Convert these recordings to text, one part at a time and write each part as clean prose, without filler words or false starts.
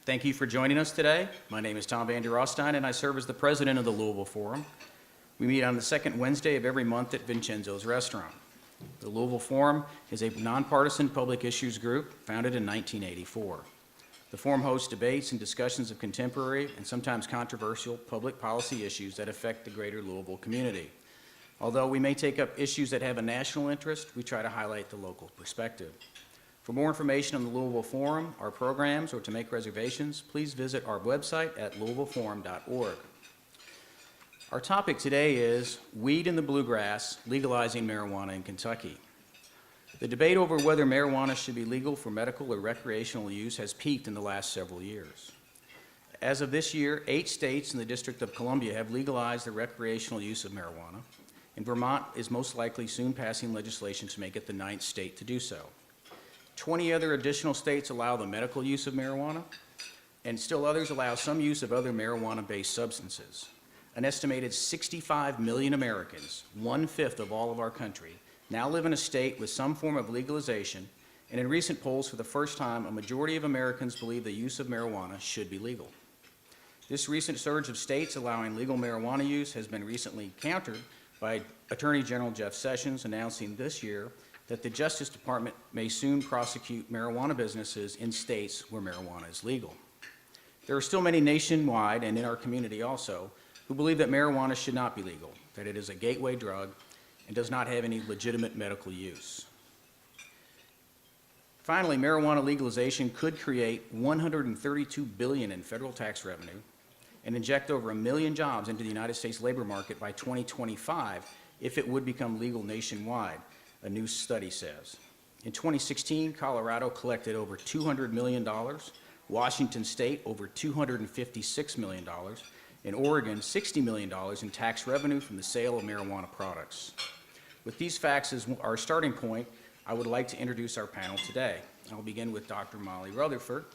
Thank you for joining us today. My name is Tom Vander Rostein, and I serve as the president of the Louisville Forum. We meet on the second Wednesday of every month at Vincenzo's Restaurant. The Louisville Forum is a nonpartisan public issues group founded in 1984. The Forum hosts debates and discussions of contemporary and sometimes controversial public policy issues that affect the greater Louisville community. Although we may take up issues that have a national interest, we try to highlight the local perspective. For more information on the Louisville Forum, our programs, or to make reservations, please visit our website at louisvilleforum.org. Our topic today is Weed in the Bluegrass, Legalizing Marijuana in Kentucky. The debate over whether marijuana should be legal for medical or recreational use has peaked in the last several years. As of this year, 8 states in the District of Columbia have legalized the recreational use of marijuana, and Vermont is most likely soon passing legislation to make it the 9th state to do so. 20 other additional states allow the medical use of marijuana, and still others allow some use of other marijuana-based substances. An estimated 65 million Americans, 1/5 of all of our country, now live in a state with some form of legalization, and in recent polls, for the first time, a majority of Americans believe the use of marijuana should be legal. This recent surge of states allowing legal marijuana use has been recently countered by Attorney General Jeff Sessions announcing this year that the Justice Department may soon prosecute marijuana businesses in states where marijuana is legal. There are still many nationwide and in our community also who believe that marijuana should not be legal, that it is a gateway drug and does not have any legitimate medical use. Finally, marijuana legalization could create $132 billion in federal tax revenue and inject over 1 million jobs into the United States labor market by 2025 if it would become legal nationwide, a new study says. In 2016, Colorado collected over $200 million, Washington State over $256 million, and Oregon $60 million in tax revenue from the sale of marijuana products. With these facts as our starting point, I would like to introduce our panel today. I'll begin with Dr. Molly Rutherford.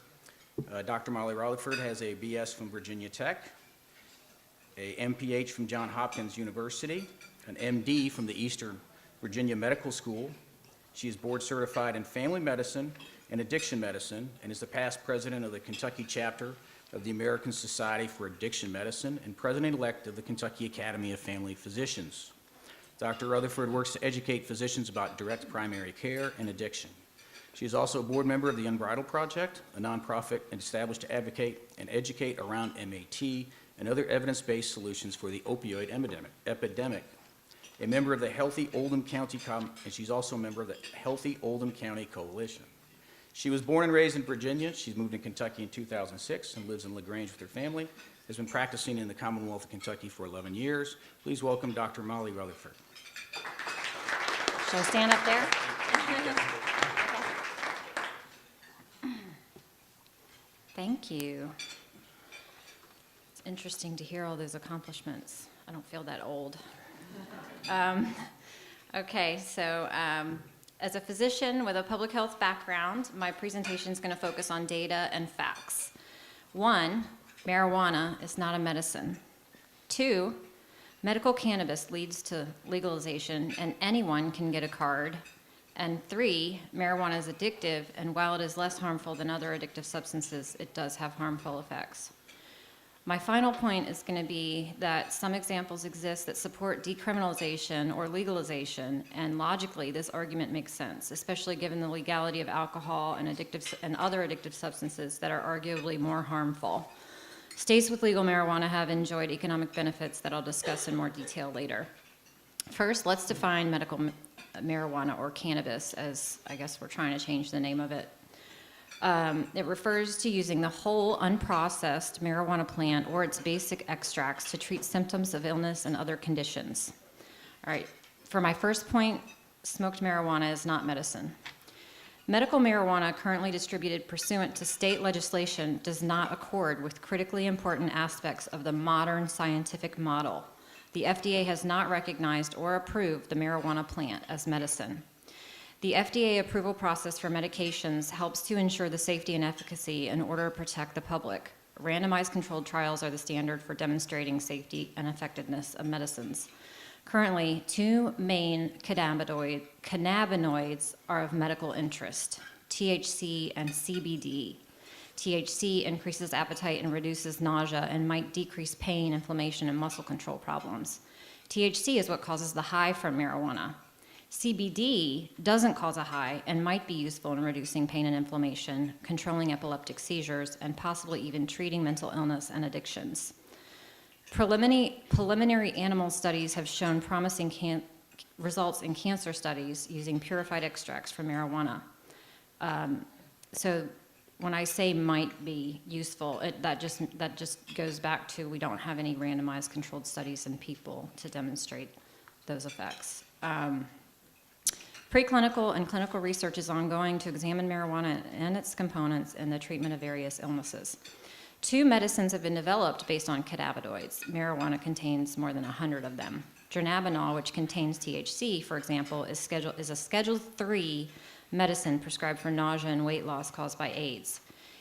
Dr. Molly Rutherford has a BS from Virginia Tech, a MPH from Johns Hopkins University, an MD from the Eastern Virginia Medical School. She is board certified in family medicine and addiction medicine and is the past president of the Kentucky chapter of the American Society for Addiction Medicine and president-elect of the Kentucky Academy of Family Physicians. Dr. Rutherford works to educate physicians about direct primary care and addiction. She is also a board member of the Unbridled Project, a nonprofit established to advocate and educate around MAT and other evidence-based solutions for the opioid epidemic. A member of the Healthy Oldham County, and she's also a member of the Healthy Oldham County Coalition. She was born and raised in Virginia. She's moved to Kentucky in 2006 and lives in LaGrange with her family. Has been practicing in the Commonwealth of Kentucky for 11 years. Please welcome Dr. Molly Rutherford. Shall I stand up there? Thank you. It's interesting to hear all those accomplishments. I don't feel that old. Okay, so as a physician with a public health background, my presentation is going to focus on data and facts. 1, marijuana is not a medicine. 2, medical cannabis leads to legalization and anyone can get a card. And 3, marijuana is addictive, and while it is less harmful than other addictive substances, it does have harmful effects. My final point is going to be that some examples exist that support decriminalization or legalization, and logically this argument makes sense, especially given the legality of alcohol and other addictive substances that are arguably more harmful. States with legal marijuana have enjoyed economic benefits that I'll discuss in more detail later. First, let's define medical marijuana, or cannabis, as I guess we're trying to change the name of it. It refers to using the whole unprocessed marijuana plant or its basic extracts to treat symptoms of illness and other conditions. All right, for my first point, smoked marijuana is not medicine. Medical marijuana currently distributed pursuant to state legislation does not accord with critically important aspects of the modern scientific model. The FDA has not recognized or approved the marijuana plant as medicine. The FDA approval process for medications helps to ensure the safety and efficacy in order to protect the public. Randomized controlled trials are the standard for demonstrating safety and effectiveness of medicines. Currently, 2 main cannabinoids are of medical interest, THC and CBD. THC increases appetite and reduces nausea and might decrease pain, inflammation, and muscle control problems. THC is what causes the high from marijuana. CBD doesn't cause a high and might be useful in reducing pain and inflammation, controlling epileptic seizures, and possibly even treating mental illness and addictions. Preliminary animal studies have shown promising results in cancer studies using purified extracts from marijuana. So when I say might be useful, that just goes back to we don't have any randomized controlled studies in people to demonstrate those effects. Preclinical and clinical research is ongoing to examine marijuana and its components in the treatment of various illnesses. 2 medicines have been developed based on cannabinoids. Marijuana contains more than 100 of them. Dronabinol, which contains THC, for example, is a Schedule III medicine prescribed for nausea and weight loss caused by AIDS.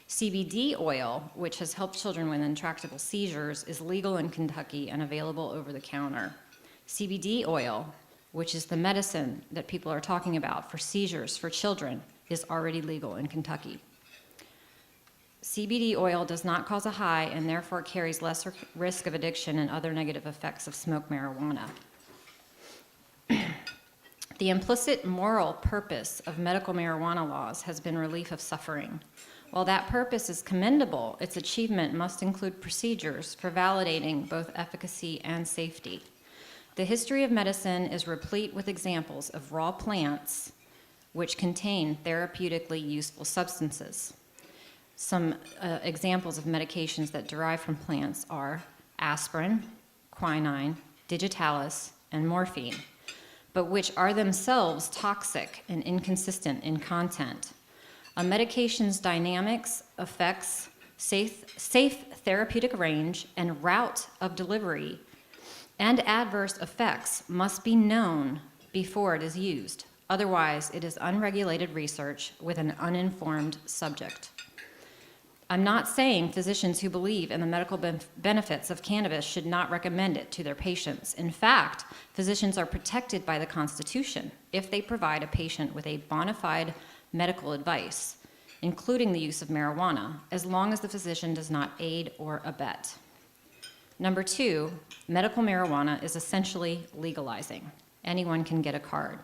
CBD oil, which has helped children with intractable seizures, is legal in Kentucky and available over the counter. CBD oil, which is the medicine that people are talking about for seizures for children, is already legal in Kentucky. CBD oil does not cause a high and therefore carries less risk of addiction and other negative effects of smoked marijuana. The implicit moral purpose of medical marijuana laws has been relief of suffering. While that purpose is commendable, its achievement must include procedures for validating both efficacy and safety. The history of medicine is replete with examples of raw plants which contain therapeutically useful substances. Some examples of medications that derive from plants are aspirin, quinine, digitalis, and morphine, but which are themselves toxic and inconsistent in content. A medication's dynamics, effects, safe therapeutic range, and route of delivery and adverse effects must be known before it is used. Otherwise, it is unregulated research with an uninformed subject. I'm not saying physicians who believe in the medical benefits of cannabis should not recommend it to their patients. In fact, physicians are protected by the Constitution if they provide a patient with a bona fide medical advice, including the use of marijuana, as long as the physician does not aid or abet. Number 2, medical marijuana is essentially legalizing. Anyone can get a card.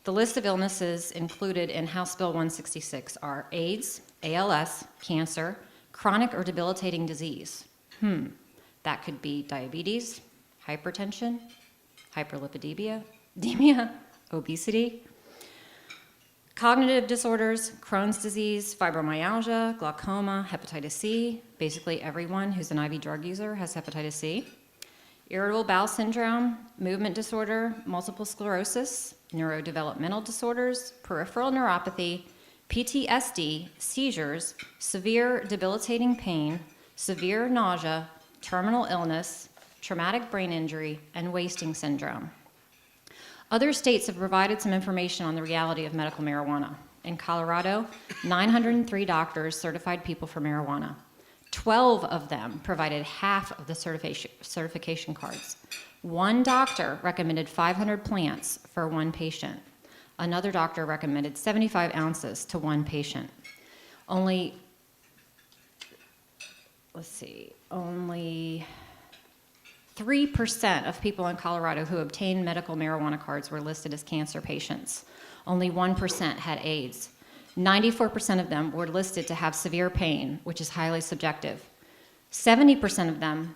The list of illnesses included in House Bill 166 are AIDS, ALS, cancer, chronic or debilitating disease. That could be diabetes, hypertension, hyperlipidemia, obesity, cognitive disorders, Crohn's disease, fibromyalgia, glaucoma, hepatitis C. Basically everyone who's an IV drug user has hepatitis C. Irritable bowel syndrome, movement disorder, multiple sclerosis, neurodevelopmental disorders, peripheral neuropathy, PTSD, seizures, severe debilitating pain, severe nausea, terminal illness, traumatic brain injury, and wasting syndrome. Other states have provided some information on the reality of medical marijuana. In Colorado, 903 doctors certified people for marijuana. 12 of them provided half of the certification cards. One doctor recommended 500 plants for one patient. Another doctor recommended 75 ounces to one patient. Only 3% of people in Colorado who obtained medical marijuana cards were listed as cancer patients. Only 1% had AIDS. 94% of them were listed to have severe pain, which is highly subjective. 70% of them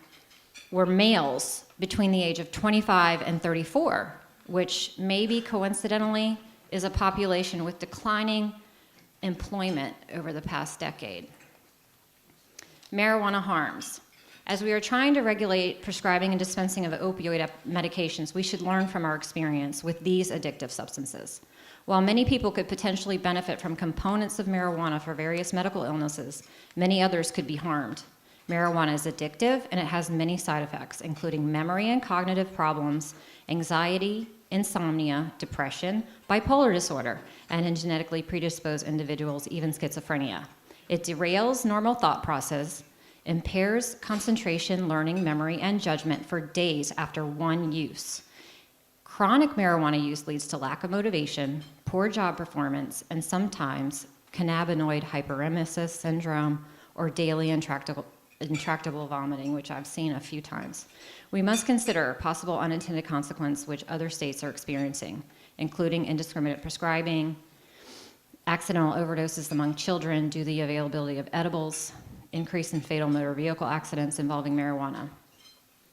were males between the age of 25 and 34, which maybe coincidentally is a population with declining employment over the past decade. Marijuana harms. As we are trying to regulate prescribing and dispensing of opioid medications, we should learn from our experience with these addictive substances. While many people could potentially benefit from components of marijuana for various medical illnesses, many others could be harmed. Marijuana is addictive and it has many side effects, including memory and cognitive problems, anxiety, insomnia, depression, bipolar disorder, and in genetically predisposed individuals, even schizophrenia. It derails normal thought process, impairs concentration, learning, memory, and judgment for days after one use. Chronic marijuana use leads to lack of motivation, poor job performance, and sometimes cannabinoid hyperemesis syndrome or daily intractable vomiting, which I've seen a few times. We must consider possible unintended consequences which other states are experiencing, including indiscriminate prescribing, accidental overdoses among children due to the availability of edibles, increase in fatal motor vehicle accidents involving marijuana.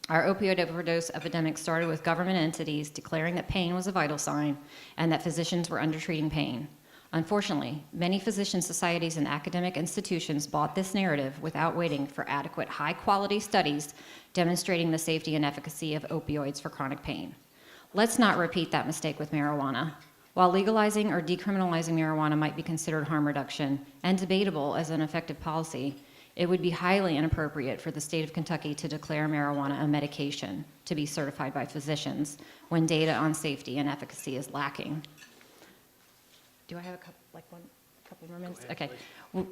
Our opioid overdose epidemic started with government entities declaring that pain was a vital sign and that physicians were undertreating pain. Unfortunately, many physician societies and academic institutions bought this narrative without waiting for adequate high-quality studies demonstrating the safety and efficacy of opioids for chronic pain. Let's not repeat that mistake with marijuana. While legalizing or decriminalizing marijuana might be considered harm reduction and debatable as an effective policy, it would be highly inappropriate for the state of Kentucky to declare marijuana a medication to be certified by physicians when data on safety and efficacy is lacking. Do I have a couple more minutes? Okay.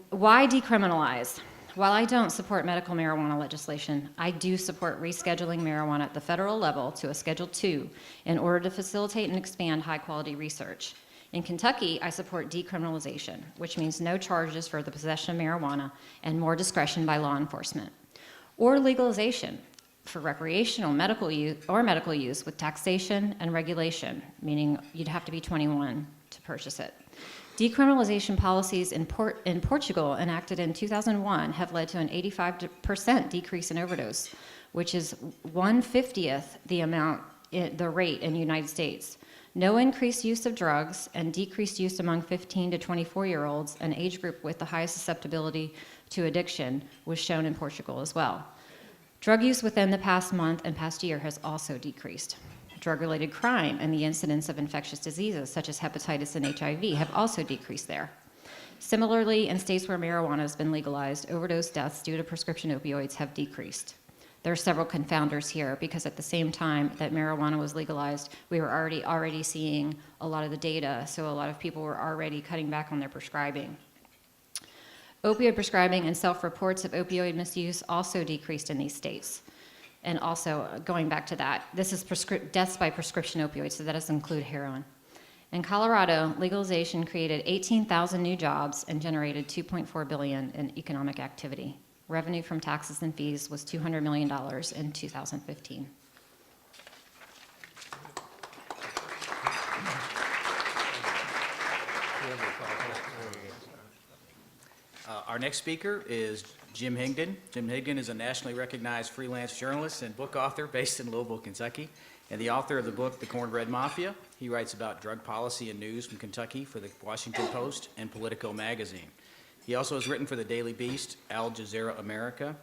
Why decriminalize? While I don't support medical marijuana legislation, I do support rescheduling marijuana at the federal level to a Schedule II in order to facilitate and expand high-quality research. In Kentucky, I support decriminalization, which means no charges for the possession of marijuana and more discretion by law enforcement. Or legalization for recreational medical use with taxation and regulation, meaning you'd have to be 21 to purchase it. Decriminalization policies in Portugal enacted in 2001 have led to an 85% decrease in overdose, which is 1/50th the rate in the United States. No increased use of drugs and decreased use among 15 to 24-year-olds, an age group with the highest susceptibility to addiction, was shown in Portugal as well. Drug use within the past month and past year has also decreased. Drug-related crime and the incidence of infectious diseases such as hepatitis and HIV have also decreased there. Similarly, in states where marijuana has been legalized, overdose deaths due to prescription opioids have decreased. There are several confounders here because at the same time that marijuana was legalized, we were already seeing a lot of the data, so a lot of people were already cutting back on their prescribing. Opioid prescribing and self-reports of opioid misuse also decreased in these states. And also, going back to that, this is deaths by prescription opioids, so that doesn't include heroin. In Colorado, legalization created 18,000 new jobs and generated $2.4 billion in economic activity. Revenue from taxes and fees was $200 million in 2015. Our next speaker is Jim Higdon. Jim Higdon is a nationally recognized freelance journalist and book author based in Louisville, Kentucky, and the author of the book, The Cornbread Mafia. He writes about drug policy and news from Kentucky for the Washington Post and Politico magazine. He also has written for the Daily Beast, Al Jazeera America,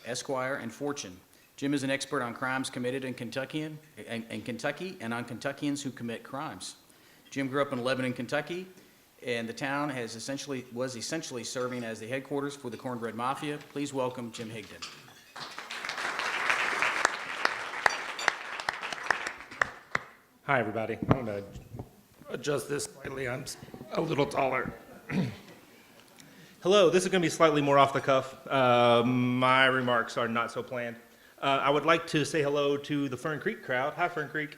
Esquire, and Fortune. Jim is an expert on crimes committed in Kentucky and on Kentuckians who commit crimes. Jim grew up in Lebanon, Kentucky, and the town was essentially serving as the headquarters for the Cornbread Mafia. Please welcome Jim Higdon. Hi, everybody. I'm going to adjust this slightly. I'm a little taller. Hello, this is going to be slightly more off the cuff. My remarks are not so planned. I would like to say hello to the Fern Creek crowd. Hi, Fern Creek.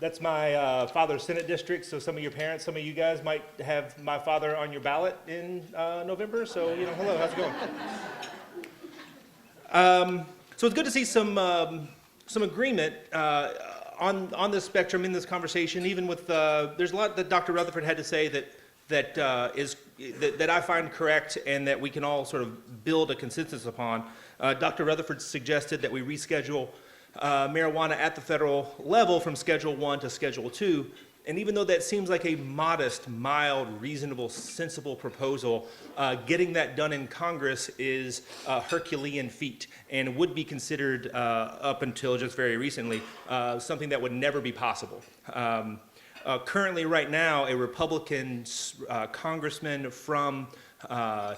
That's my father's Senate district, so some of your parents, some of you guys might have my father on your ballot in November, so, hello, how's it going? So it's good to see some agreement on this spectrum in this conversation, even with, there's a lot that Dr. Rutherford had to say that I find correct and that we can all sort of build a consensus upon. Dr. Rutherford suggested that we reschedule marijuana at the federal level from Schedule I to Schedule II. And even though that seems like a modest, mild, reasonable, sensible proposal, getting that done in Congress is a Herculean feat and would be considered, up until just very recently, something that would never be possible. Currently, right now, a Republican congressman from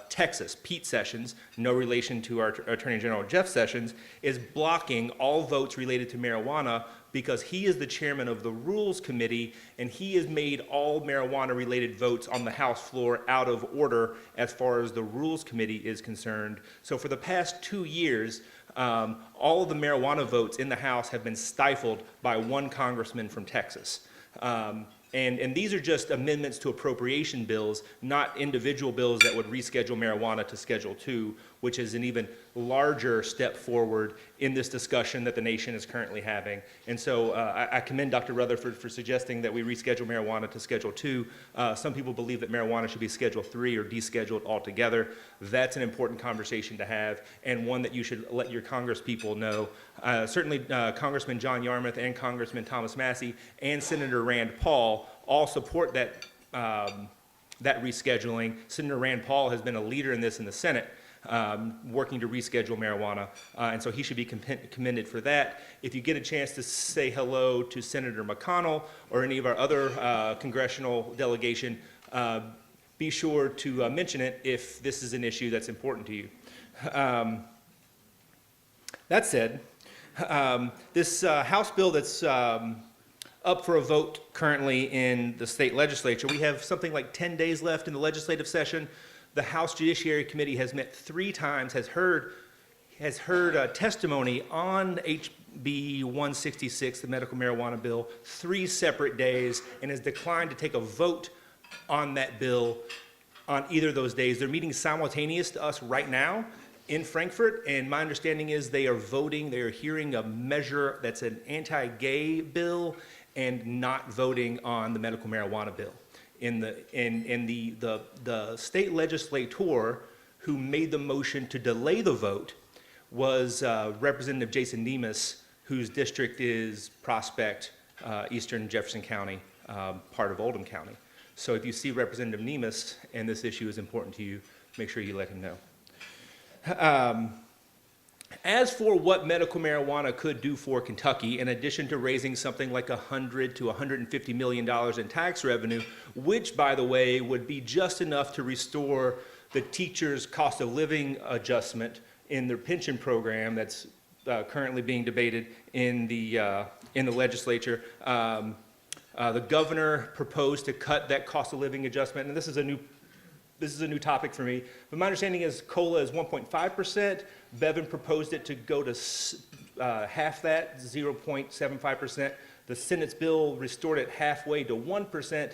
Texas, Pete Sessions, no relation to our Attorney General Jeff Sessions, is blocking all votes related to marijuana because he is the chairman of the Rules Committee and he has made all marijuana-related votes on the House floor out of order as far as the Rules Committee is concerned. So for the past 2 years, all of the marijuana votes in the House have been stifled by one congressman from Texas. And these are just amendments to appropriation bills, not individual bills that would reschedule marijuana to Schedule 2, which is an even larger step forward in this discussion that the nation is currently having. And so I commend Dr. Rutherford for suggesting that we reschedule marijuana to Schedule 2. Some people believe that marijuana should be Schedule 3 or descheduled altogether. That's an important conversation to have, and one that you should let your Congress people know. Certainly Congressman John Yarmouth and Congressman Thomas Massey and Senator Rand Paul all support that, that rescheduling. Senator Rand Paul has been a leader in this in the Senate, working to reschedule marijuana, and so he should be commended for that. If you get a chance to say hello to Senator McConnell or any of our other congressional delegation, be sure to mention it if this is an issue that's important to you. That said, this House bill that's up for a vote currently in the state legislature, we have something like 10 days left in the legislative session. The House Judiciary Committee has met 3 times, has heard testimony on HB 166, the medical marijuana bill, 3 separate days, and has declined to take a vote on that bill on either of those days. They're meeting simultaneous to us right now in Frankfurt, and my understanding is they are voting, they are hearing a measure that's an anti-gay bill and not voting on the medical marijuana bill. In the state legislator who made the motion to delay the vote was Representative Jason Nemus, whose district is Prospect, Eastern Jefferson County, part of Oldham County. So if you see Representative Nemus and this issue is important to you, make sure you let him know. As for what medical marijuana could do for Kentucky, in addition to raising something like $100 to $150 million in tax revenue, which, by the way, would be just enough to restore the teachers' cost of living adjustment in their pension program that's currently being debated in the legislature. The governor proposed to cut that cost of living adjustment, and this is a new topic for me, but my understanding is COLA is 1.5%. Bevin proposed it to go to half that, 0.75%. The Senate's bill restored it halfway to 1%.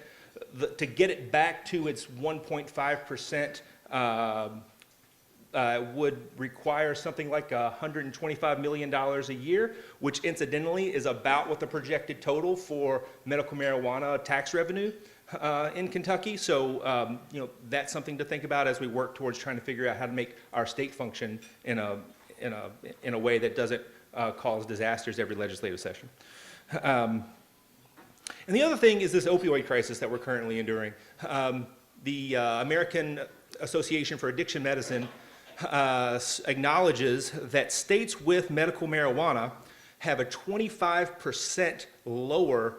To get it back to its 1.5% would require something like $125 million a year, which incidentally is about what the projected total for medical marijuana tax revenue in Kentucky. So, that's something to think about as we work towards trying to figure out how to make our state function in a way that doesn't cause disasters every legislative session. And the other thing is this opioid crisis that we're currently enduring. The American Association for Addiction Medicine acknowledges that states with medical marijuana have a 25% lower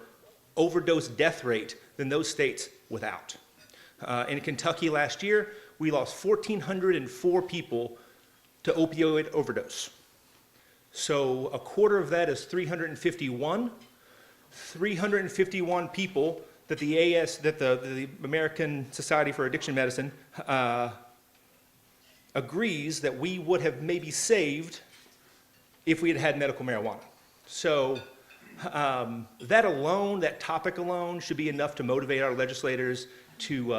overdose death rate than those states without. In Kentucky last year, we lost 1,404 people to opioid overdose. So a quarter of that is 351. 351 people that the American Society for Addiction Medicine agrees that we would have maybe saved if we had had medical marijuana. So that alone, that topic alone, should be enough to motivate our legislators to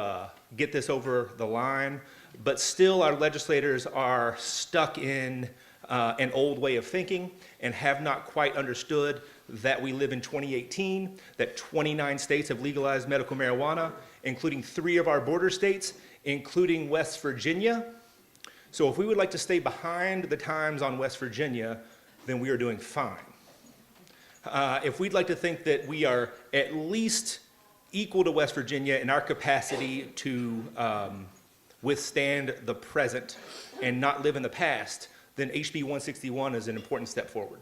get this over the line. But still, our legislators are stuck in an old way of thinking and have not quite understood that we live in 2018, that 29 states have legalized medical marijuana, including 3 of our border states, including West Virginia. So if we would like to stay behind the times on West Virginia, then we are doing fine. If we'd like to think that we are at least equal to West Virginia in our capacity to withstand the present and not live in the past, then HB 161 is an important step forward.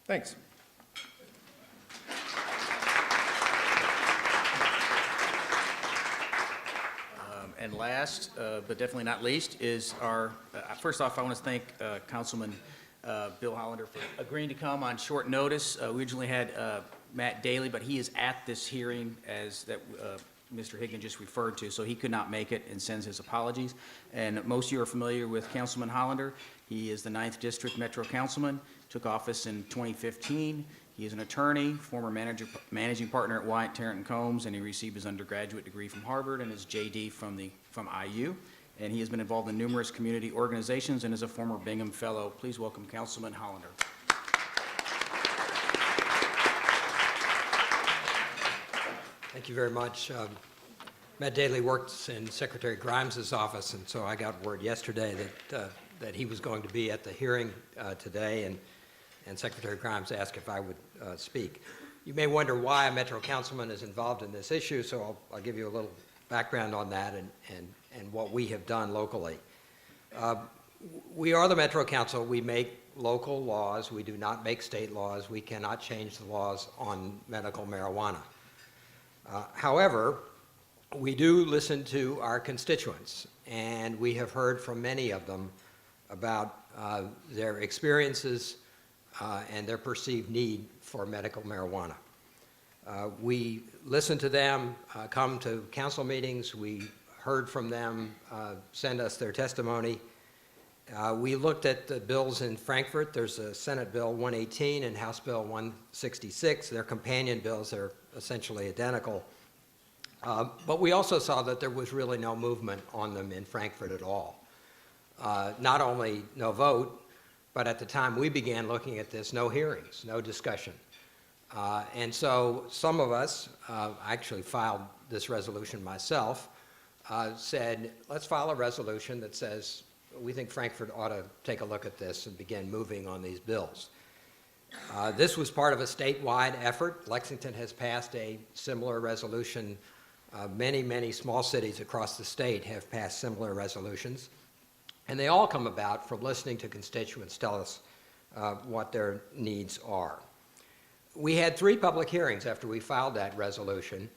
Thanks. And last, but definitely not least, is our, first off, I want to thank Councilman Bill Hollander for agreeing to come on short notice. We originally had Matt Daly, but he is at this hearing as that Mr. Higdon just referred to, so he could not make it and sends his apologies. And most of you are familiar with Councilman Hollander. He is the 9th District Metro Councilman. took office in 2015. He is an attorney, former managing partner at Wyatt Tarrant & Combs, and he received his undergraduate degree from Harvard and his JD from IU. And he has been involved in numerous community organizations and is a former Bingham Fellow. Please welcome Councilman Hollander. Thank you very much. Matt Daley works in Secretary Grimes' office, and so I got word yesterday that he was going to be at the hearing today, and Secretary Grimes asked if I would speak. You may wonder why a Metro Councilman is involved in this issue, so I'll give you a little background on that and what we have done locally. We are the Metro Council. We make local laws. We do not make state laws. We cannot change the laws on medical marijuana. However, we do listen to our constituents, and we have heard from many of them about their experiences and their perceived need for medical marijuana. We listen to them, come to council meetings. We heard from them, send us their testimony. We looked at the bills in Frankfurt. There's a Senate Bill 118 and House Bill 166. They're companion bills. They're essentially identical. But we also saw that there was really no movement on them in Frankfurt at all. Not only no vote, but at the time we began looking at this, no hearings, no discussion. And so some of us, I actually filed this resolution myself, said, let's file a resolution that says we think Frankfurt ought to take a look at this and begin moving on these bills. This was part of a statewide effort. Lexington has passed a similar resolution. Many small cities across the state have passed similar resolutions. And they all come about from listening to constituents tell us what their needs are. We had 3 public hearings after we filed that resolution,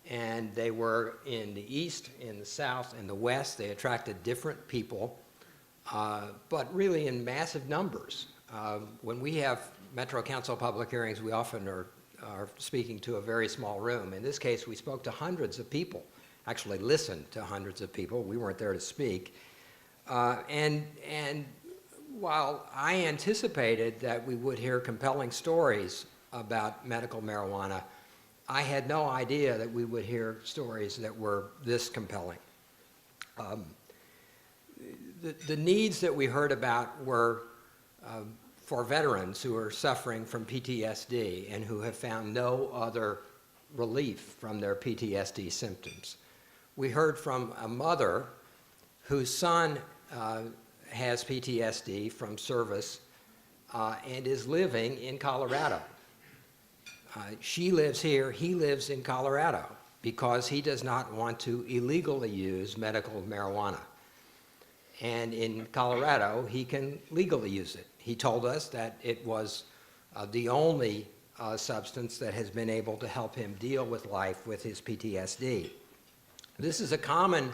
and they were in the east, in the south, and the west. They attracted different people, but really in massive numbers. When we have Metro Council public hearings, we often are speaking to a very small room. In this case, we spoke to hundreds of people, actually listened to hundreds of people. We weren't there to speak. And while I anticipated that we would hear compelling stories about medical marijuana, I had no idea that we would hear stories that were this compelling. The needs that we heard about were for veterans who are suffering from PTSD and who have found no other relief from their PTSD symptoms. We heard from a mother whose son has PTSD from service and is living in Colorado. She lives here, he lives in Colorado because he does not want to illegally use medical marijuana. And in Colorado, he can legally use it. He told us that it was the only substance that has been able to help him deal with life with his PTSD. This is a common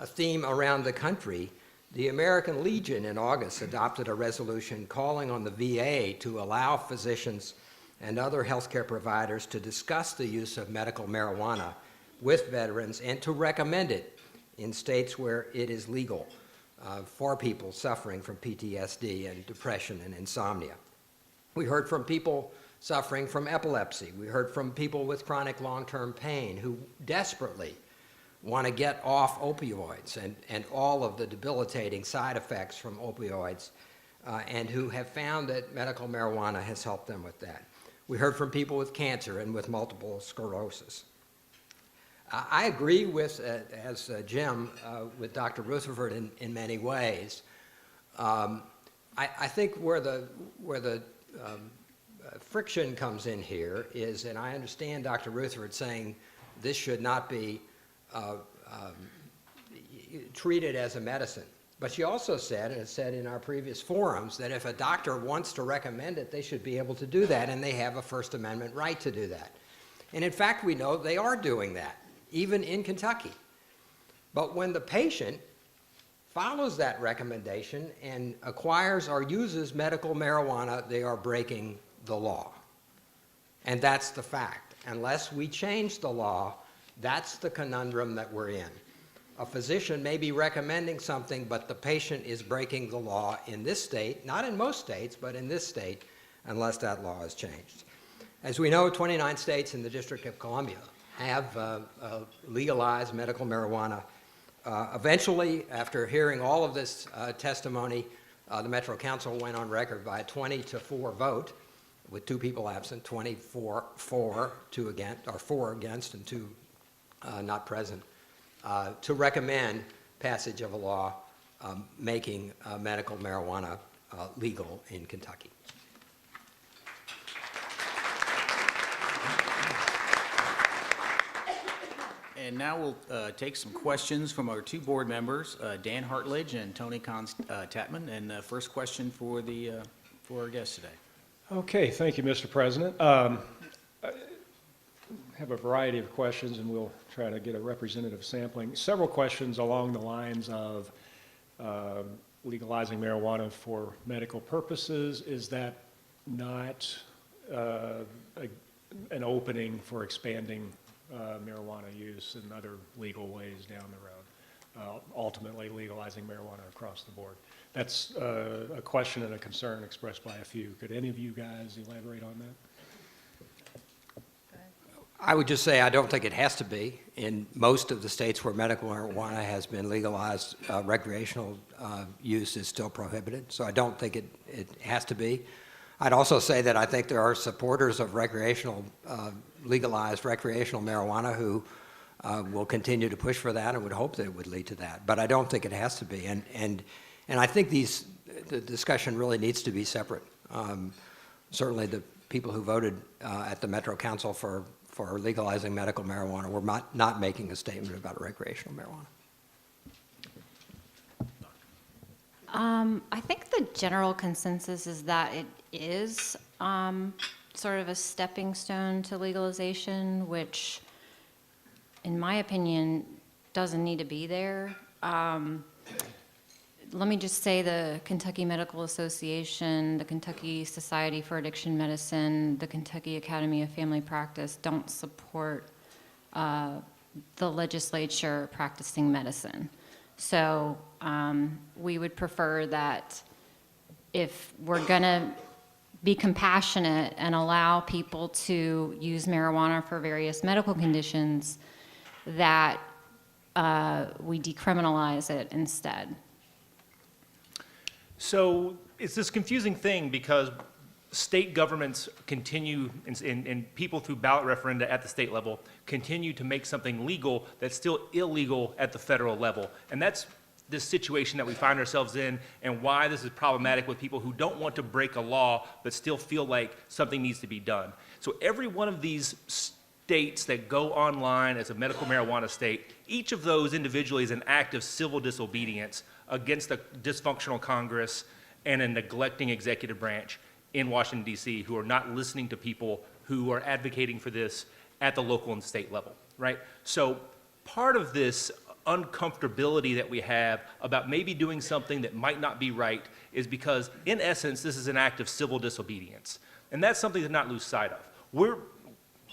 theme around the country. The American Legion in August adopted a resolution calling on the VA to allow physicians and other healthcare providers to discuss the use of medical marijuana with veterans and to recommend it in states where it is legal for people suffering from PTSD and depression and insomnia. We heard from people suffering from epilepsy. We heard from people with chronic long-term pain who desperately want to get off opioids and all of the debilitating side effects from opioids and who have found that medical marijuana has helped them with that. We heard from people with cancer and with multiple sclerosis. I agree with, as Jim, with Dr. Rutherford in many ways. I think where the friction comes in here is, and I understand Dr. Rutherford saying this should not be treated as a medicine. But she also said, and has said in our previous forums, that if a doctor wants to recommend it, they should be able to do that, and they have a First Amendment right to do that. And in fact, we know they are doing that, even in Kentucky. But when the patient follows that recommendation and acquires or uses medical marijuana, they are breaking the law. And that's the fact. Unless we change the law, that's the conundrum that we're in. a physician may be recommending something, but the patient is breaking the law in this state, not in most states, but in this state, unless that law is changed. As we know, 29 states in the District of Columbia have legalized medical marijuana. Eventually, after hearing all of this testimony, the Metro Council went on record by a 20-4 vote, with 2 people absent, 24 for, 2 against, or 4 against, and 2 not present, to recommend passage of a law making medical marijuana legal in Kentucky. And now we'll take some questions from our 2 board members, Dan Hartledge and Tony Tatman. And first question for our guest today. Okay, thank you, Mr. President. I have a variety of questions, and we'll try to get a representative sampling. Several questions along the lines of legalizing marijuana for medical purposes. Is that not an opening for expanding marijuana use in other legal ways down the road, ultimately legalizing marijuana across the board? That's a question and a concern expressed by a few. Could any of you guys elaborate on that? I would just say I don't think it has to be. In most of the states where medical marijuana has been legalized, recreational use is still prohibited, so I don't think it has to be. I'd also say that I think there are supporters of legalized recreational marijuana who will continue to push for that and would hope that it would lead to that. But I don't think it has to be. And I think the discussion really needs to be separate. Certainly the people who voted at the Metro Council for legalizing medical marijuana were not making a statement about recreational marijuana. I think the general consensus is that it is sort of a stepping stone to legalization, which, in my opinion, doesn't need to be there. Let me just say the Kentucky Medical Association, the Kentucky Society for Addiction Medicine, the Kentucky Academy of Family Practice don't support the legislature practicing medicine. So we would prefer that if we're going to be compassionate and allow people to use marijuana for various medical conditions, that we decriminalize it instead. So it's this confusing thing because state governments continue, and people through ballot referenda at the state level, continue to make something legal that's still illegal at the federal level. And that's this situation that we find ourselves in, and why this is problematic with people who don't want to break a law but still feel like something needs to be done. So every one of these states that go online as a medical marijuana state, each of those individually is an act of civil disobedience against a dysfunctional Congress and a neglecting executive branch in Washington, D.C., who are not listening to people who are advocating for this at the local and state level, right? So part of this uncomfortability that we have about maybe doing something that might not be right is because, in essence, this is an act of civil disobedience. And that's something to not lose sight of.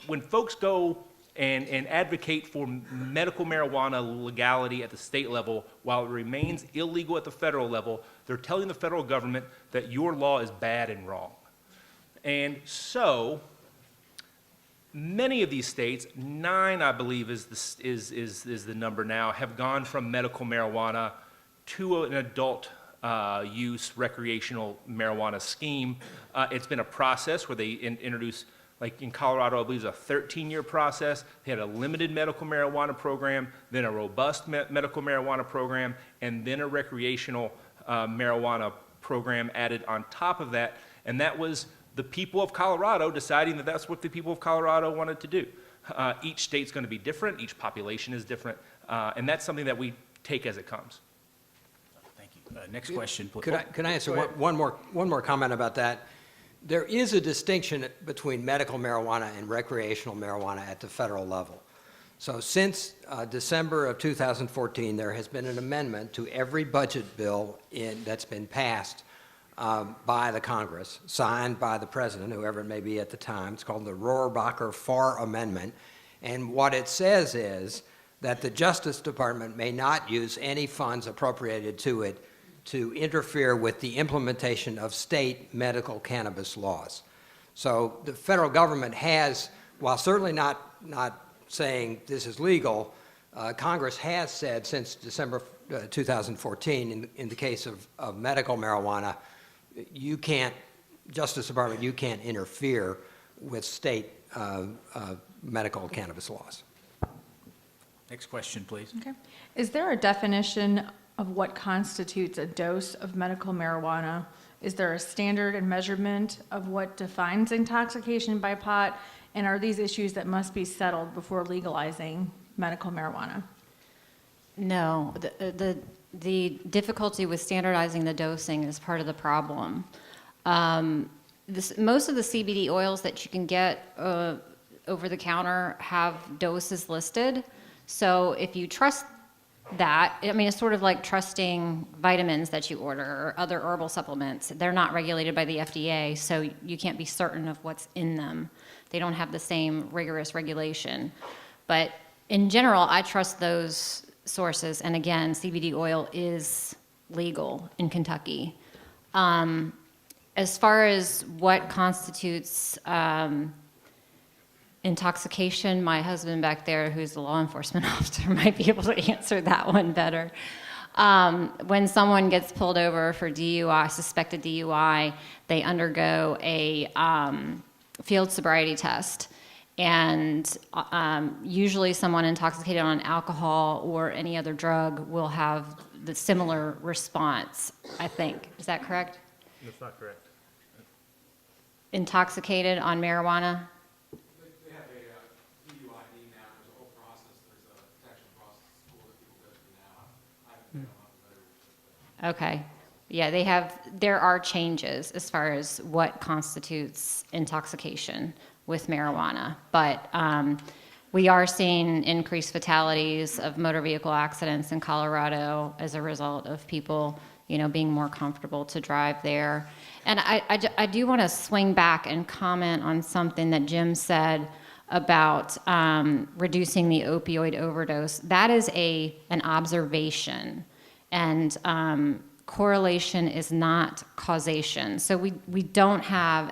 When folks go and advocate for medical marijuana legality at the state level while it remains illegal at the federal level, they're telling the federal government that your law is bad and wrong. And so many of these states, 9 I believe is the number now, have gone from medical marijuana to an adult use recreational marijuana scheme. It's been a process where they introduce, like in Colorado, I believe it's a 13-year process. They had a limited medical marijuana program, then a robust medical marijuana program, and then a recreational marijuana program added on top of that. And that was the people of Colorado deciding that that's what the people of Colorado wanted to do. Each state's going to be different. Each population is different. And that's something that we take as it comes. Thank you. Next question, please. Could I answer one more comment about that? There is a distinction between medical marijuana and recreational marijuana at the federal level. So since December of 2014, there has been an amendment to every budget bill that's been passed by the Congress, signed by the president, whoever it may be at the time. It's called the Rohrabacher-Farr Amendment. And what it says is that the Justice Department may not use any funds appropriated to it to interfere with the implementation of state medical cannabis laws. So the federal government has, while certainly not saying this is legal, Congress has said since December 2014, in the case of medical marijuana, you can't, Justice Department, you can't interfere with state medical cannabis laws. Next question, please. Okay. Is there a definition of what constitutes a dose of medical marijuana? Is there a standard and measurement of what defines intoxication by pot? And are these issues that must be settled before legalizing medical marijuana? No, the difficulty with standardizing the dosing is part of the problem. Most of the CBD oils that you can get over the counter have doses listed. So if you trust that, I mean, it's sort of like trusting vitamins that you order or other herbal supplements. They're not regulated by the FDA, so you can't be certain of what's in them. They don't have the same rigorous regulation. But in general, I trust those sources. And again, CBD oil is legal in Kentucky. As far as what constitutes intoxication, my husband back there, who's the law enforcement officer, might be able to answer that one better. When someone gets pulled over for DUI, suspected DUI, they undergo a field sobriety test. And usually someone intoxicated on alcohol or any other drug will have the similar response, I think. Is that correct? That's not correct. Intoxicated on marijuana? They have a DUID now. There's a whole process. There's a protection process at school that people go through now. I haven't been on the Okay. Yeah, there are changes as far as what constitutes intoxication with marijuana. But we are seeing increased fatalities of motor vehicle accidents in Colorado as a result of people, being more comfortable to drive there. And I do want to swing back and comment on something that Jim said about reducing the opioid overdose. That is an observation, and correlation is not causation. So we don't have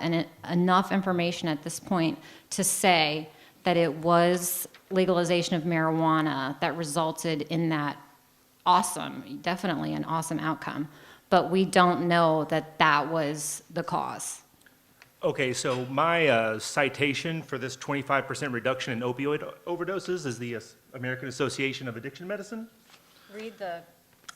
enough information at this point to say that it was legalization of marijuana that resulted in that definitely an awesome outcome. But we don't know that was the cause. Okay, so my citation for this 25% reduction in opioid overdoses is the American Association of Addiction Medicine. Read the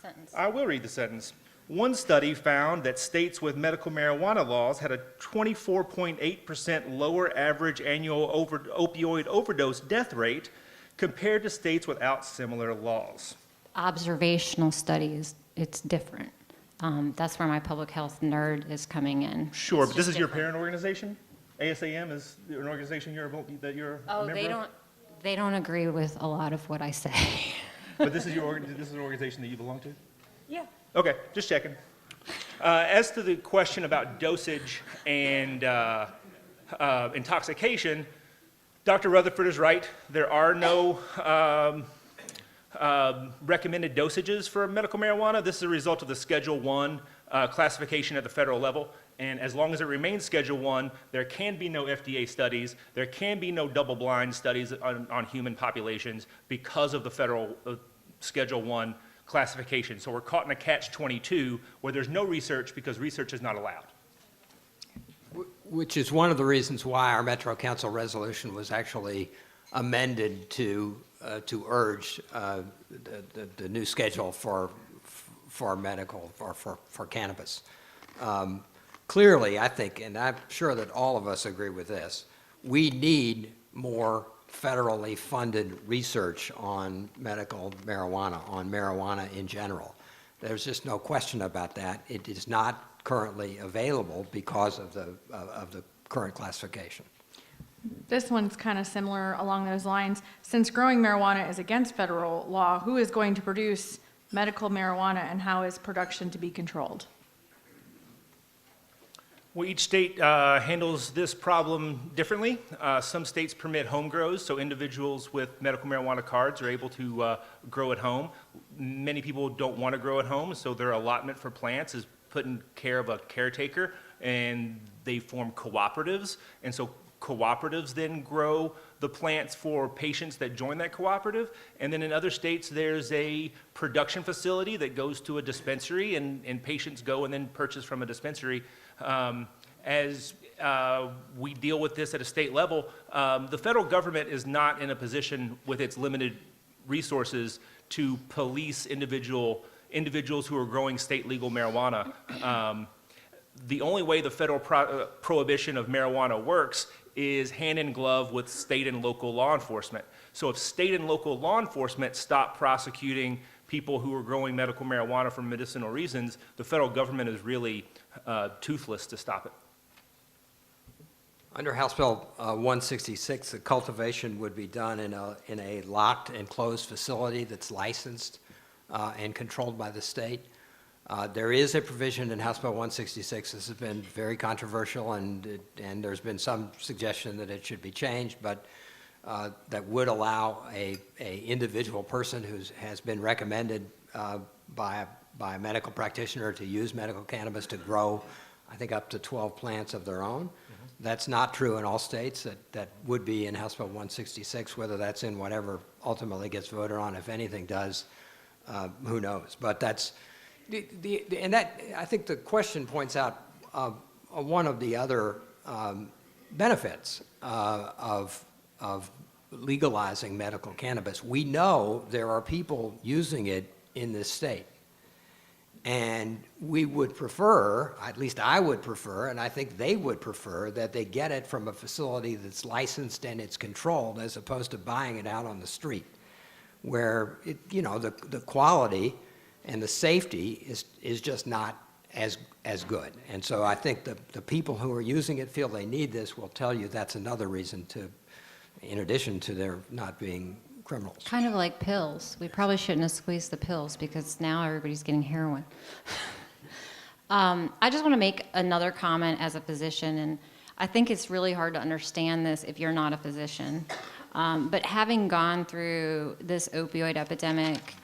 sentence. I will read the sentence. One study found that states with medical marijuana laws had a 24.8% lower average annual opioid overdose death rate compared to states without similar laws. Observational studies, it's different. That's where my public health nerd is coming in. Sure, It's but this just is your different. parent organization? ASAM is an organization that you're a Oh, member of? they don't agree with a lot of what I say. But this is an organization that you belong to? Yeah. Okay, just checking. As to the question about dosage and intoxication, Dr. Rutherford is right. There are no recommended dosages for medical marijuana. This is a result of the Schedule I classification at the federal level. And as long as it remains Schedule I, there can be no FDA studies. There can be no double-blind studies on human populations because of the federal Schedule I classification. So we're caught in a catch-22 where there's no research because research is not allowed. Which is one of the reasons why our Metro Council resolution was actually amended to urge the new schedule for medical or for cannabis. Clearly, I think, and I'm sure that all of us agree with this, we need more federally funded research on medical marijuana, on marijuana in general. There's just no question about that. It is not currently available because of the current classification. This one's kind of similar along those lines. Since growing marijuana is against federal law, who is going to produce medical marijuana and how is production to be controlled? Well, each state handles this problem differently. Some states permit home grows, so individuals with medical marijuana cards are able to grow at home. Many people don't want to grow at home, so their allotment for plants is put in care of a caretaker, and they form cooperatives. And so cooperatives then grow the plants for patients that join that cooperative. And then in other states, there's a production facility that goes to a dispensary, and patients go and then purchase from a dispensary. As we deal with this at a state level, the federal government is not in a position with its limited resources to police individuals who are growing state legal marijuana. The only way the federal prohibition of marijuana works is hand in glove with state and local law enforcement. So if state and local law enforcement stop prosecuting people who are growing medical marijuana for medicinal reasons, the federal government is really toothless to stop it. Under House Bill 166, the cultivation would be done in a locked, enclosed facility that's licensed and controlled by the state. There is a provision in House Bill 166. This has been very controversial, and there's been some suggestion that it should be changed, but that would allow a individual person who has been recommended by a medical practitioner to use medical cannabis to grow, I think, up to 12 plants of their own. That's not true in all states. That would be in House Bill 166. Whether that's in whatever ultimately gets voted on, if anything does, who knows? But that's and that, I think the question points out one of the other benefits of legalizing medical cannabis. We know there are people using it in this state. And we would prefer, at least I would prefer, and I think they would prefer, that they get it from a facility that's licensed and it's controlled, as opposed to buying it out on the street, where the quality and the safety is just not as good. And so I think the people who are using it feel they need this will tell you that's another reason to, in addition to their not being criminals. Kind of like pills. We probably shouldn't have squeezed the pills because now everybody's getting heroin. I just want to make another comment as a physician, and I think it's really hard to understand this if you're not a physician. But having gone through this opioid epidemic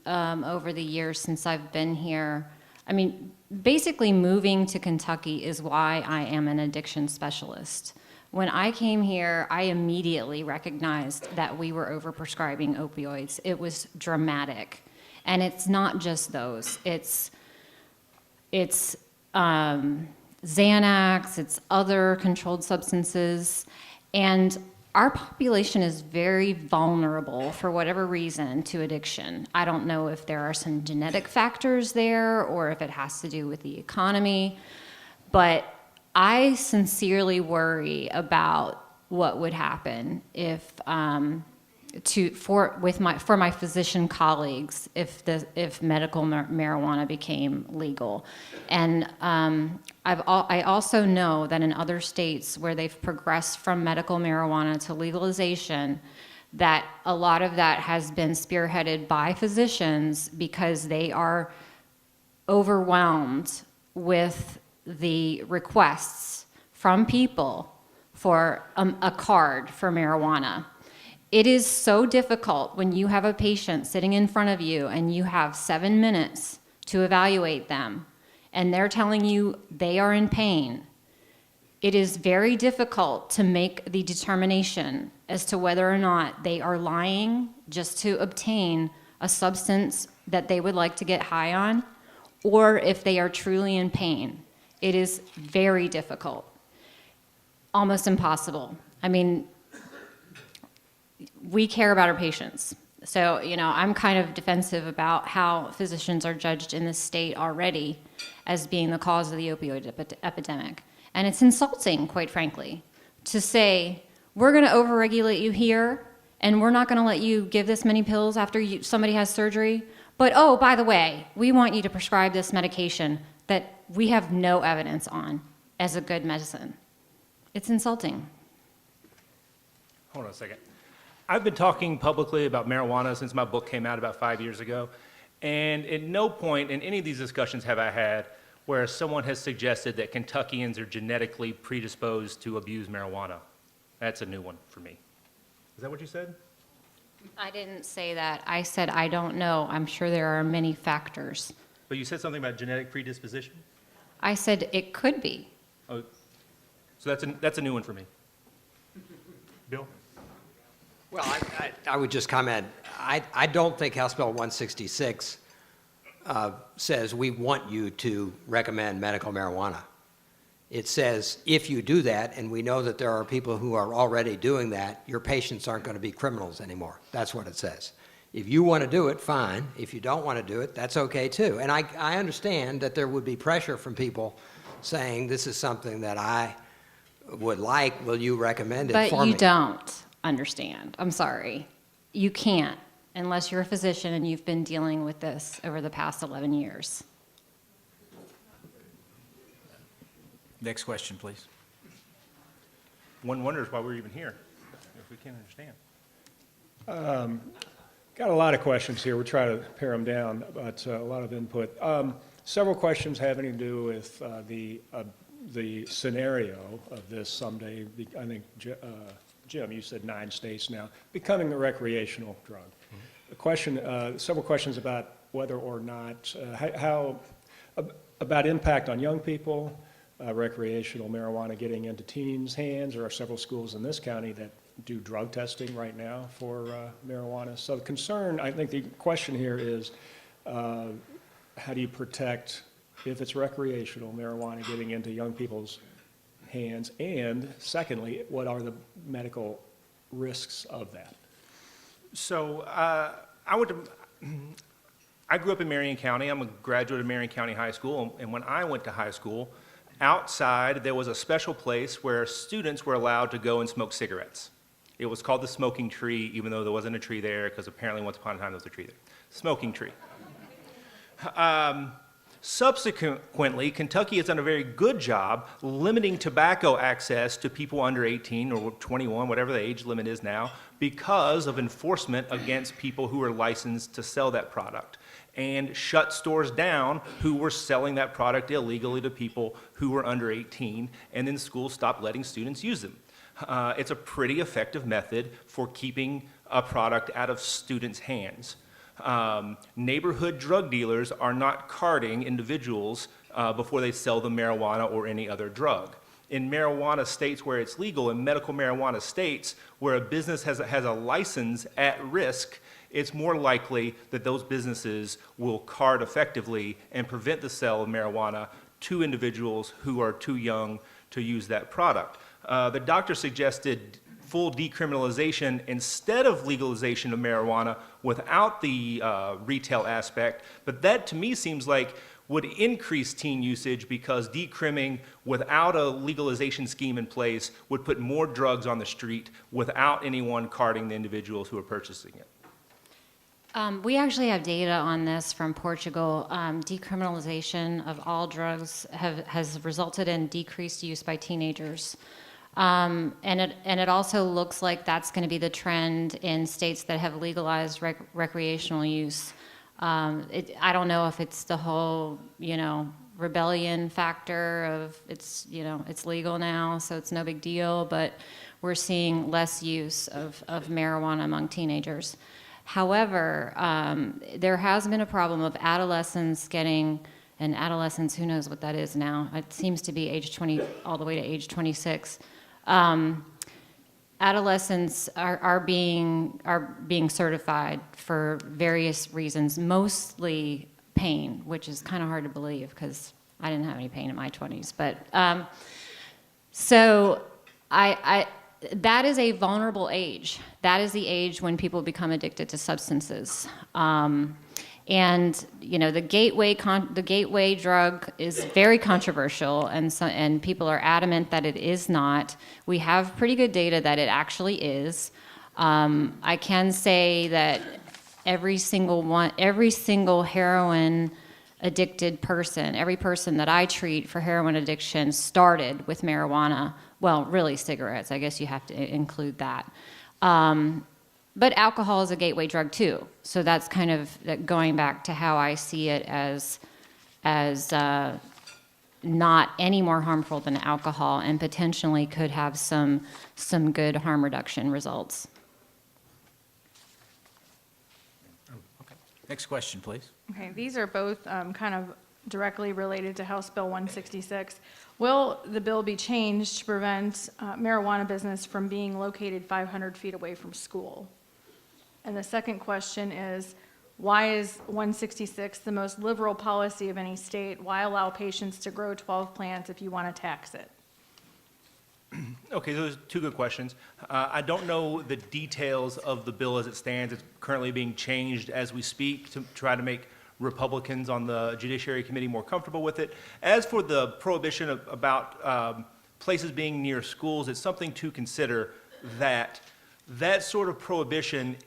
over the years since I've been here, I mean, basically moving to Kentucky is why I am an addiction specialist. When I came here, I immediately recognized that we were overprescribing opioids. It was dramatic. And it's not just those. It's Xanax, it's other controlled substances. And our population is very vulnerable, for whatever reason, to addiction. I don't know if there are some genetic factors there or if it has to do with the economy, but I sincerely worry about what would happen if, for my physician colleagues, if medical marijuana became legal, and I also know that in other states where they've progressed from medical marijuana to legalization, that a lot of that has been spearheaded by physicians because they are overwhelmed with the requests from people for a card for marijuana. It is so difficult when you have a patient sitting in front of you and you have 7 minutes to evaluate them and they're telling you they are in pain. It is very difficult to make the determination as to whether or not they are lying just to obtain a substance that they would like to get high on, or if they are truly in pain. It is very difficult, almost impossible. I mean, we care about our patients. So, I'm kind of defensive about how physicians are judged in this state already as being the cause of the opioid epidemic. And it's insulting, quite frankly, to say, we're going to overregulate you here, and we're not going to let you give this many pills after somebody has surgery. But, oh, by the way, we want you to prescribe this medication that we have no evidence on as a good medicine. It's insulting. Hold on a second. I've been talking publicly about marijuana since my book came out about 5 years ago, and at no point in any of these discussions have I had where someone has suggested that Kentuckians are genetically predisposed to abuse marijuana. That's a new one for me. Is that what you said? I didn't say that. I said, I don't know. I'm sure there are many factors. But you said something about genetic predisposition? I said it could be. Oh, so that's a new one for me. Bill? Well, I would just comment, I don't think House Bill 166 says we want you to recommend medical marijuana. It says if you do that, and we know that there are people who are already doing that, your patients aren't going to be criminals anymore. That's what it says. If you want to do it, fine. If you don't want to do it, that's okay too. And I understand that there would be pressure from people saying this is something that I would like, will you recommend it for But me? you don't understand. I'm sorry. You can't unless you're a physician and you've been dealing with this over the past 11 years. Next question, please. One wonders why we're even here, if we can't understand. Got a lot of questions here. We'll try to pare them down, but a lot of input. Several questions having to do with the scenario of this someday. I think, Jim, you said 9 states now, becoming a recreational drug. The question, several questions about whether or not, about impact on young people, recreational marijuana getting into teens' hands. There are several schools in this county that do drug testing right now for marijuana. So the concern, I think the question here is, how do you protect, if it's recreational marijuana getting into young people's hands? And secondly, what are the medical risks of that? So I grew up in Marion County. I'm a graduate of Marion County High School, and when I went to high school, outside there was a special place where students were allowed to go and smoke cigarettes. It was called the smoking tree, even though there wasn't a tree there, because apparently once upon a time there was a tree there. Smoking tree. Subsequently, Kentucky has done a very good job limiting tobacco access to people under 18 or 21, whatever the age limit is now, because of enforcement against people who are licensed to sell that product, and shut stores down who were selling that product illegally to people who were under 18, and then schools stopped letting students use them. It's a pretty effective method for keeping a product out of students' hands. Neighborhood drug dealers are not carding individuals before they sell them marijuana or any other drug. In marijuana states where it's legal, in medical marijuana states where a business has a license at risk, it's more likely that those businesses will card effectively and prevent the sale of marijuana to individuals who are too young to use that product. The doctor suggested full decriminalization instead of legalization of marijuana without the retail aspect, but that to me seems like would increase teen usage, because decrimming without a legalization scheme in place would put more drugs on the street without anyone carding the individuals who are purchasing it. We actually have data on this from Portugal. Decriminalization of all drugs has resulted in decreased use by teenagers. And it also looks like that's going to be the trend in states that have legalized recreational use. I don't know if it's the whole, rebellion factor of it's legal now, so it's no big deal, but we're seeing less use of marijuana among teenagers. However, there has been a problem of adolescents who knows what that is now? It seems to be age 20 all the way to age 26. Adolescents are being certified for various reasons, mostly pain, which is kind of hard to believe because I didn't have any pain in my 20s. But so that is a vulnerable age. That is the age when people become addicted to substances. And the gateway drug is very controversial, and people are adamant that it is not. We have pretty good data that it actually is. I can say that every single heroin addicted person, every person that I treat for heroin addiction started with marijuana. Well, really cigarettes. I guess you have to include that. But alcohol is a gateway drug too. So that's kind of going back to how I see it as not any more harmful than alcohol and potentially could have some good harm reduction results. Next question, please. Okay, these are both kind of directly related to House Bill 166. Will the bill be changed to prevent marijuana business from being located 500 feet away from school? And the second question is, why is 166 the most liberal policy of any state? Why allow patients to grow 12 plants if you want to tax it? Okay, those are two good questions. I don't know the details of the bill as it stands. It's currently being changed as we speak to try to make Republicans on the Judiciary Committee more comfortable with it. As for the prohibition about places being near schools, it's something to consider that that sort of prohibition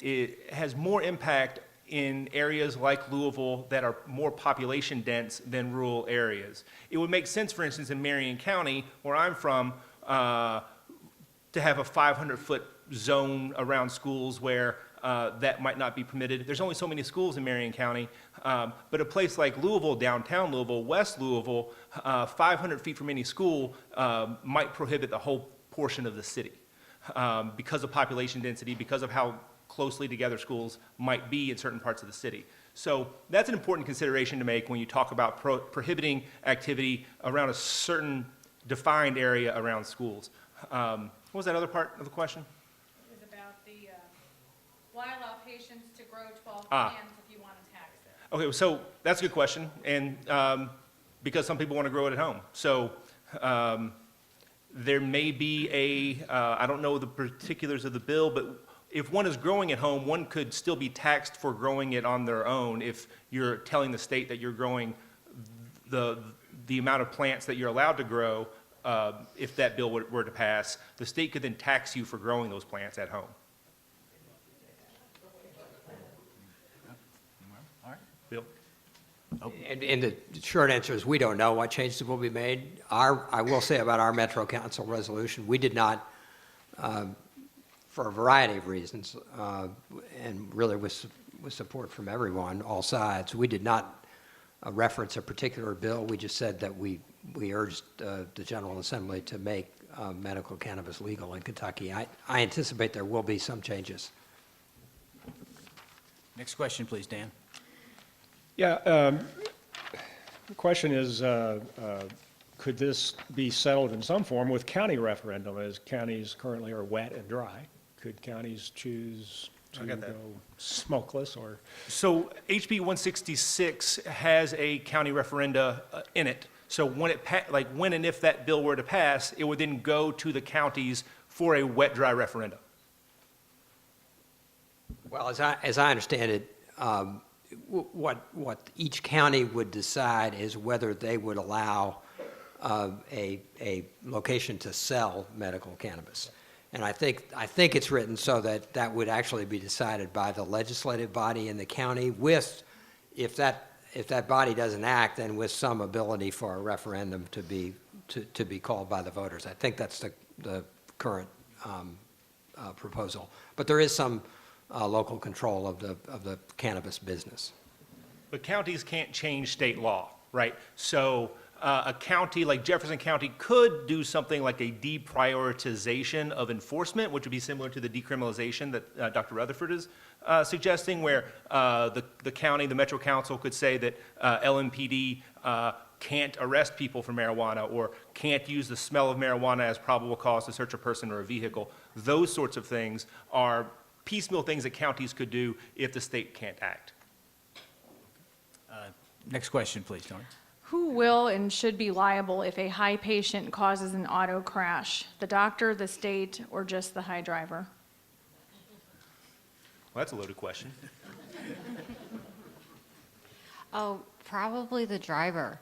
has more impact in areas like Louisville that are more population dense than rural areas. It would make sense, for instance, in Marion County, where I'm from, to have a 500-foot zone around schools where that might not be permitted. There's only so many schools in Marion County, but a place like Louisville, downtown Louisville, West Louisville, 500 feet from any school might prohibit the whole portion of the city because of population density, because of how closely together schools might be in certain parts of the city. So that's an important consideration to make when you talk about prohibiting activity around a certain defined area around schools. What was that other part of the question? It was about the, why allow patients to grow 12 Ah. plants if you want to tax it? Okay, so that's a good question, and because some people want to grow it at home. So there may be I don't know the particulars of the bill, but if one is growing at home, one could still be taxed for growing it on their own if you're telling the state that you're growing the amount of plants that you're allowed to grow. If that bill were to pass, the state could then tax you for growing those plants at home. All right. Bill? And the short answer is we don't know what changes will be made. I will say about our Metro Council resolution, we did not, for a variety of reasons, and really with support from everyone, all sides, we did not reference a particular bill. We just said that we urged the General Assembly to make medical cannabis legal in Kentucky. I anticipate there will be some changes. Next question, please, Dan. Yeah, the question is, could this be settled in some form with county referendum, as counties currently are wet and dry? Could counties choose to I got that. go smokeless or? So HB 166 has a county referenda in it. So when when and if that bill were to pass, it would then go to the counties for a wet-dry referendum. Well, as I understand it, what each county would decide is whether they would allow a location to sell medical cannabis. And I think it's written so that that would actually be decided by the legislative body in the county with, if that body doesn't act, then with some ability for a referendum to be called by the voters. I think that's the current proposal. But there is some local control of the cannabis business. But counties can't change state law, right? So a county like Jefferson County could do something like a deprioritization of enforcement, which would be similar to the decriminalization that Dr. Rutherford is suggesting, where the county, the Metro Council could say that LMPD can't arrest people for marijuana or can't use the smell of marijuana as probable cause to search a person or a vehicle. Those sorts of things are piecemeal things that counties could do if the state can't act. Next question, please, Tony. Who will and should be liable if a high patient causes an auto crash? The doctor, the state, or just the high driver? Well, that's a loaded question. Oh, probably the driver.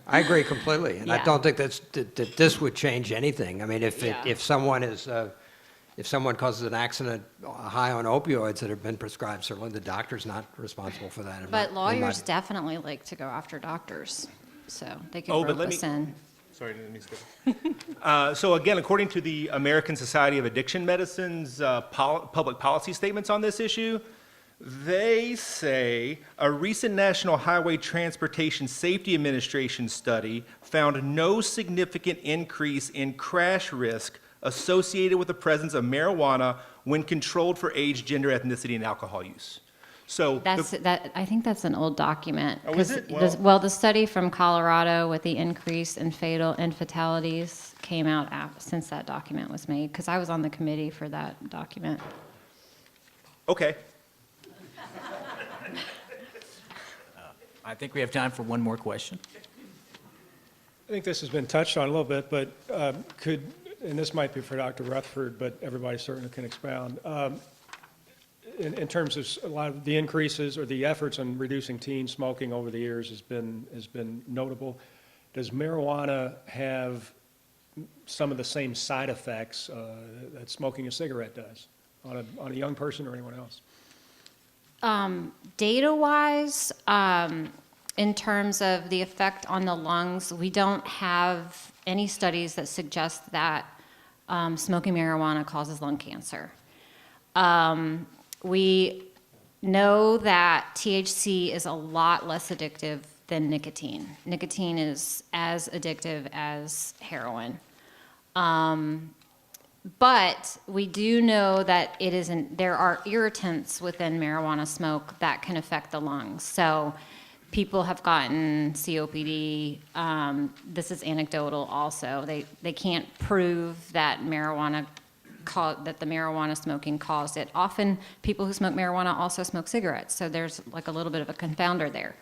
I agree completely, and I Yeah. don't think that this would change anything. I mean, Yeah. if someone causes an accident high on opioids that have been prescribed, certainly the doctor's not responsible for that. But lawyers definitely like to go after doctors, so they could Oh, but rope let us me- in. Sorry, didn't mean to skip. So again, according to the American Society of Addiction Medicine's public policy statements on this issue, They say a recent National Highway Transportation Safety Administration study found no significant increase in crash risk associated with the presence of marijuana when controlled for age, gender, ethnicity, and alcohol use. So I think that's an old document. Oh, is 'cause it? Well, the study from Colorado with the increase in fatalities came out since that document was made, because I was on the committee for that document. okay. I think we have time for one more question. I think this has been touched on a little bit, but and this might be for Dr. Rutherford, but everybody certainly can expound. In terms of a lot of the increases or the efforts on reducing teen smoking over the years has been notable. Does marijuana have some of the same side effects that smoking a cigarette does on a young person or anyone else? Data-wise, in terms of the effect on the lungs, we don't have any studies that suggest that smoking marijuana causes lung cancer. We know that THC is a lot less addictive than nicotine. Nicotine is as addictive as heroin. But we do know that there are irritants within marijuana smoke that can affect the lungs. So people have gotten COPD. This is anecdotal also. They can't prove that the marijuana smoking caused it. Often people who smoke marijuana also smoke cigarettes, so there's like a little bit of a confounder there.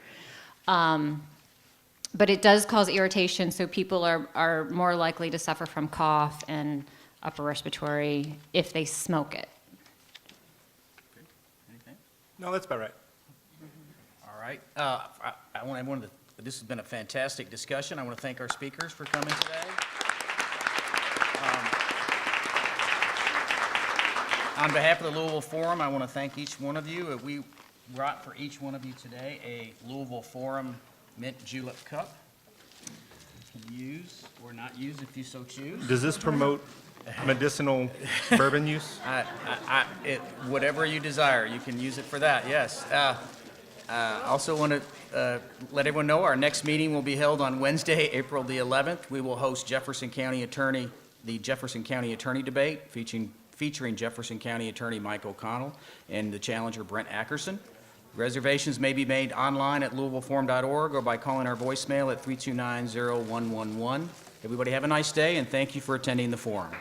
But it does cause irritation, so people are more likely to suffer from cough and upper respiratory if they smoke it. Anything? No, that's about right. All right. This has been a fantastic discussion. I want to thank our speakers for coming today. On behalf of the Louisville Forum, I want to thank each one of you. We brought for each one of you today a Louisville Forum mint julep cup. You can use or not use if you so choose. Does this promote medicinal bourbon use? Whatever you desire, you can use it for that, yes. Also want to let everyone know our next meeting will be held on Wednesday, April the 11th. We will host the Jefferson County Attorney debate featuring Jefferson County Attorney Mike O'Connell and the challenger Brent Ackerson. Reservations may be made online at louisvilleforum.org or by calling our voicemail at 329-0111. Everybody have a nice day, and thank you for attending the forum.